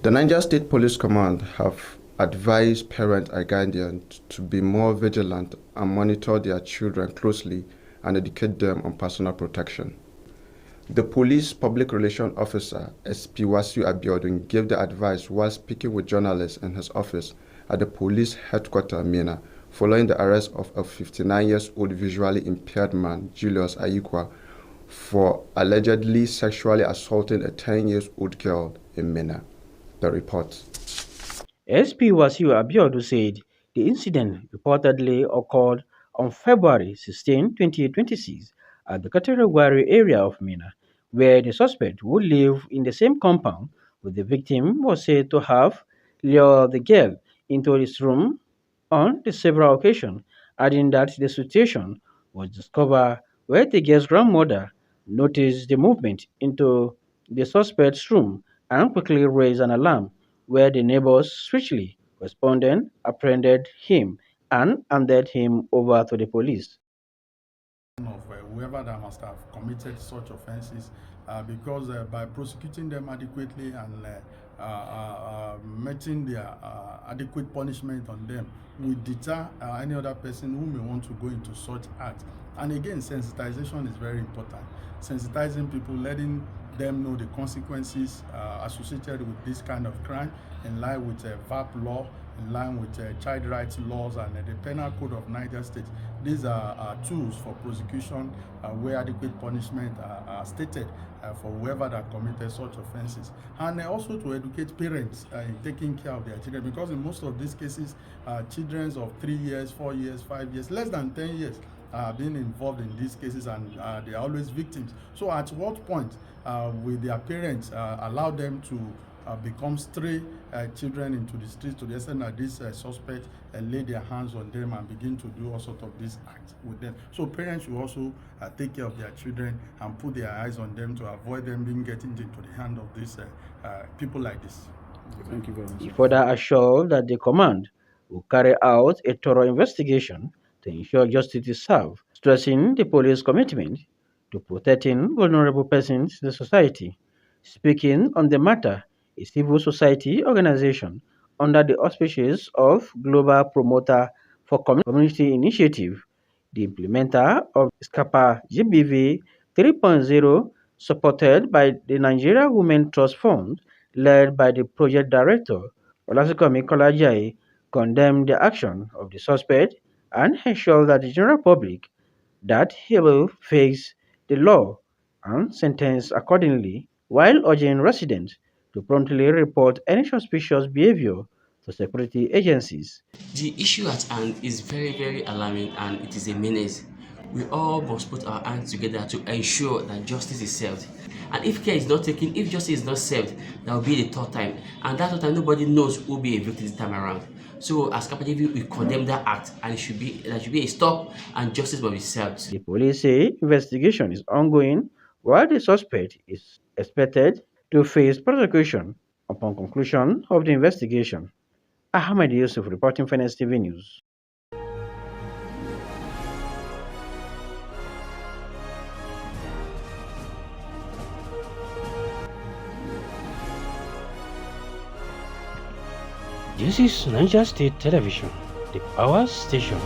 The Niger State Police Command have advised parents and guardians to be more vigilant and monitor their children closely and educate them on personal protection. The police public relations officer, SP Wasiu Abiodun, gave the advice while speaking with journalists in his office at the police headquarters, Mina, following the arrest of a 59-year-old visually impaired man, Julius Ayikwa, for allegedly sexually assaulting a 10-year-old girl in Mina. The report. SP Wasiu Abiodun said the incident reportedly occurred on February 16, 2026 at the Katerewari area of Mina, where the suspect, who lived in the same compound with the victim, was said to have lured the girl into his room on the several occasions, adding that the situation was discovered where the girl's grandmother noticed the movement into the suspect's room and quickly raised an alarm, where the neighbors swiftly responded, apprehended him, and handed him over to the police. Of whoever that must have committed such offenses, because by prosecuting them adequately and meting their adequate punishment on them will deter any other person who may want to go into such acts. And again, sensitization is very important. Sensitizing people, letting them know the consequences associated with this kind of crime in line with VAP law, in line with child rights laws and the penal code of Niger State. These are tools for prosecution where adequate punishment are stated for whoever that committed such offenses. And also to educate parents in taking care of their children, because in most of these cases, children of 3 years, 4 years, 5 years, less than 10 years being involved in these cases, and they are always victims. So at what point will their parents allow them to become stray children into the streets, to the extent that this suspect lay their hands on them and begin to do all sorts of these acts with them? So parents should also take care of their children and put their eyes on them to avoid them being getting into the hand of these people like this. Thank you very much. He further assured that the command will carry out a thorough investigation to ensure justice is served, stressing the police commitment to protecting vulnerable persons in the society. Speaking on the matter, a civil society organization under the auspices of Global Promoter for Community Initiative, the implementer of SCAPA GBV 3.0, supported by the Nigeria Women Trust Fund, led by the project director, Olasikomi Kolajaye, condemned the action of the suspect and ensured that the general public that he will face the law and sentenced accordingly, while urging residents to promptly report any suspicious behavior to security agencies. The issue at hand is very, very alarming and it is a menace. We all must put our hands together to ensure that justice is served. And if care is not taken, if justice is not served, that will be the third time. And that third time, nobody knows who will be a victim this time around. So as Kappa we condemn that act, and there should be a stop and justice must be served. The police say investigation is ongoing while the suspect is expected to face prosecution upon conclusion of the investigation. Ahmed Yusuf reporting for NSTV News. This is Niger State Television, the power station.